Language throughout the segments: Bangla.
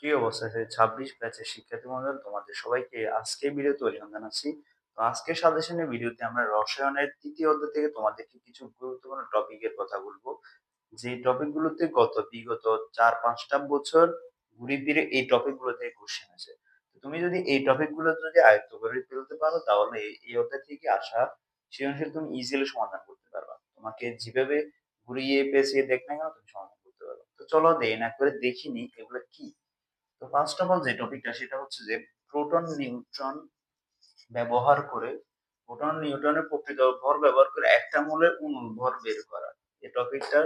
কি অবস্থা আছে ২৬ ব্যাচের শিক্ষার্থী মণ্ডল তোমাদের সবাইকে আজকের ভিডিওতে ওয়েলকাম জানাচ্ছি। তো আজকের সাজেশনের ভিডিওতে আমরা রসায়নের ৩য় অধ্যায় থেকে তোমাদেরকে কিছু গুরুত্বপূর্ণ টপিকের কথা বলবো। যে টপিকগুলোতে বিগত ৪-৫টা বছর ঘুরে ফিরে এই টপিকগুলো থেকে কোশ্চেন আসে। তো তুমি যদি এই টপিকগুলো যদি আয়ত্ত করে ফেলতে পারো তাহলে এই অধ্যায় থেকে আসা সৃজনশীল তুমি ইজিলি সমাধান করতে পারবা। তোমাকে যেভাবে ঘুরিয়ে পেঁচিয়ে দেখ না কেন তুমি সমাধান করতে পারবা। তো চলো দেরি না করে দেখি নিই এগুলো কি। তো ফার্স্ট অফ অল যে টপিকটা সেটা হচ্ছে যে প্রোটন নিউট্রন ব্যবহার করে প্রোটন নিউট্রনের প্রকৃত ভর ব্যবহার করে একটা মৌলের অণুর ভর বের করা। এই টপিকটার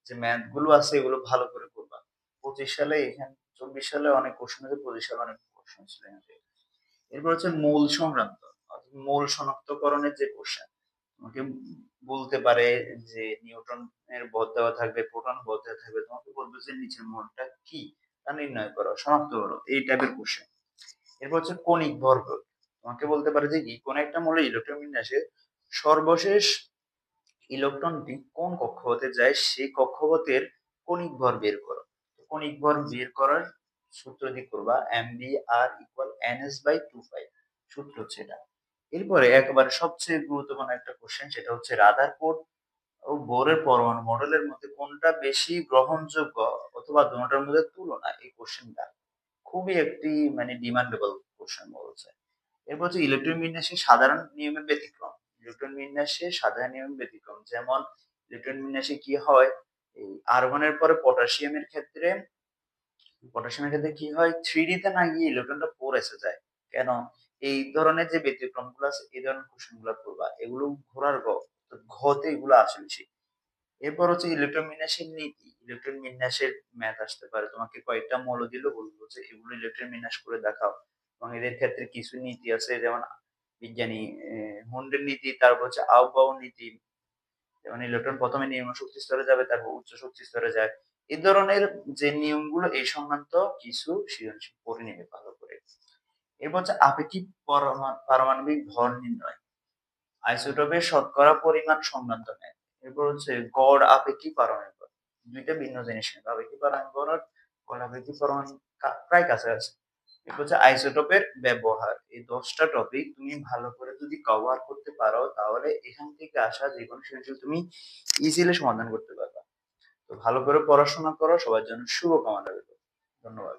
যে ম্যাথ গুলো আছে এগুলো ভালো করে করবা। 25 সালে এখানে 24 সালে অনেক কোশ্চেন আছে, 25 সালে অনেক কোশ্চেন ছিল এখান থেকে। এরপর হচ্ছে মৌল সংক্রান্ত অর্থাৎ মৌল শনাক্তকরণের যে কোশ্চেন তোমাকে বলতে পারে যে নিউট্রনের ভর দেওয়া থাকবে, প্রোটন ভর দেওয়া থাকবে, তোমাকে বলবে যে নিচের মৌলটা কি তা নির্ণয় করো, শনাক্ত করো, এই টাইপের কোশ্চেন। এরপর হচ্ছে কণিক ভরবেগ, তোমাকে বলতে পারে যে কি কোন একটা মৌলের ইলেকট্রন বিন্যাসে সর্বশেষ ইলেকট্রনটি কোন কক্ষপথে যায় সেই কক্ষপথের কণিক ভর বের করো। কণিক ভর বের করার সূত্র দিয়ে করবা mvr ইকুয়াল ns/2 সূত্র হচ্ছে এটা। এরপরে একেবারে সবচেয়ে গুরুত্বপূর্ণ একটা কোশ্চেন সেটা হচ্ছে রাদারফোর্ড ও বোরের পরমাণু মডেলের মধ্যে কোনটা বেশি গ্রহণযোগ্য অথবা দুটোটার মধ্যে তুলনা, এই কোশ্চেনটা খুবই একটি ডিমান্ডেবল কোশ্চেন বলছে। এরপর হচ্ছে ইলেকট্রন বিন্যাসে সাধারণ নিয়মের ব্যতিক্রম। ইলেকট্রন বিন্যাসে সাধারণ নিয়মের ব্যতিক্রম যেমন ইলেকট্রন বিন্যাসে কি হয়, এই আর্গনের পরে পটাশিয়ামের ক্ষেত্রে কি হয়, 3D তে না গিয়ে ইলেকট্রনটা 4s এ যায় কেন? এই ধরনের যে ব্যতিক্রম গুলো আছে এই ধরনের কোশ্চেন গুলো করবা, এগুলো ঘোরার ঘতে এগুলো আসে বেশি। এরপর হচ্ছে ইলেকট্রন বিন্যাসের নীতি। ইলেকট্রন বিন্যাসের ম্যাথ আসতে পারে, তোমাকে কয়েকটা মৌল দিল, বলবো যে এগুলো ইলেকট্রন বিন্যাস করে দেখাও এবং এদের ক্ষেত্রে কিছু নীতি আছে যেমন বিজ্ঞানী হুন্ডের নীতি, তারপর হচ্ছে আউবাউ নীতি, যেমন ইলেকট্রন প্রথমে নিম্ন শক্তি স্তরে যাবে তারপর উচ্চ শক্তি স্তরে যায়। এই ধরনের যে নিয়মগুলো এই সংক্রান্ত কিছু সৃজনশীল পড়ে নেবে ভালো করে। এরপর হচ্ছে আপেক্ষিক পারমাণবিক ভর নির্ণয়, আইসোটোপের শতকরা পরিমাণ সংক্রান্ত ম্যাথ। এরপর হচ্ছে গড় আপেক্ষিক পারমাণবিক ভর, দুইটা ভিন্ন জিনিস কিন্তু আপেক্ষিক পারমাণবিক ভর আর গড় আপেক্ষিক পারমাণবিক প্রায় কাছাকাছি। এরপর হচ্ছে আইসোটোপের ব্যবহার। এই 10টা টপিক তুমি ভালো করে যদি কভার করতে পারো তাহলে এখান থেকে আসা যে কোনো সৃজনশীল তুমি ইজিলি সমাধান করতে পারবা। তো ভালো করে পড়াশোনা করো, সবার জন্য শুভকামনা রইল। ধন্যবাদ।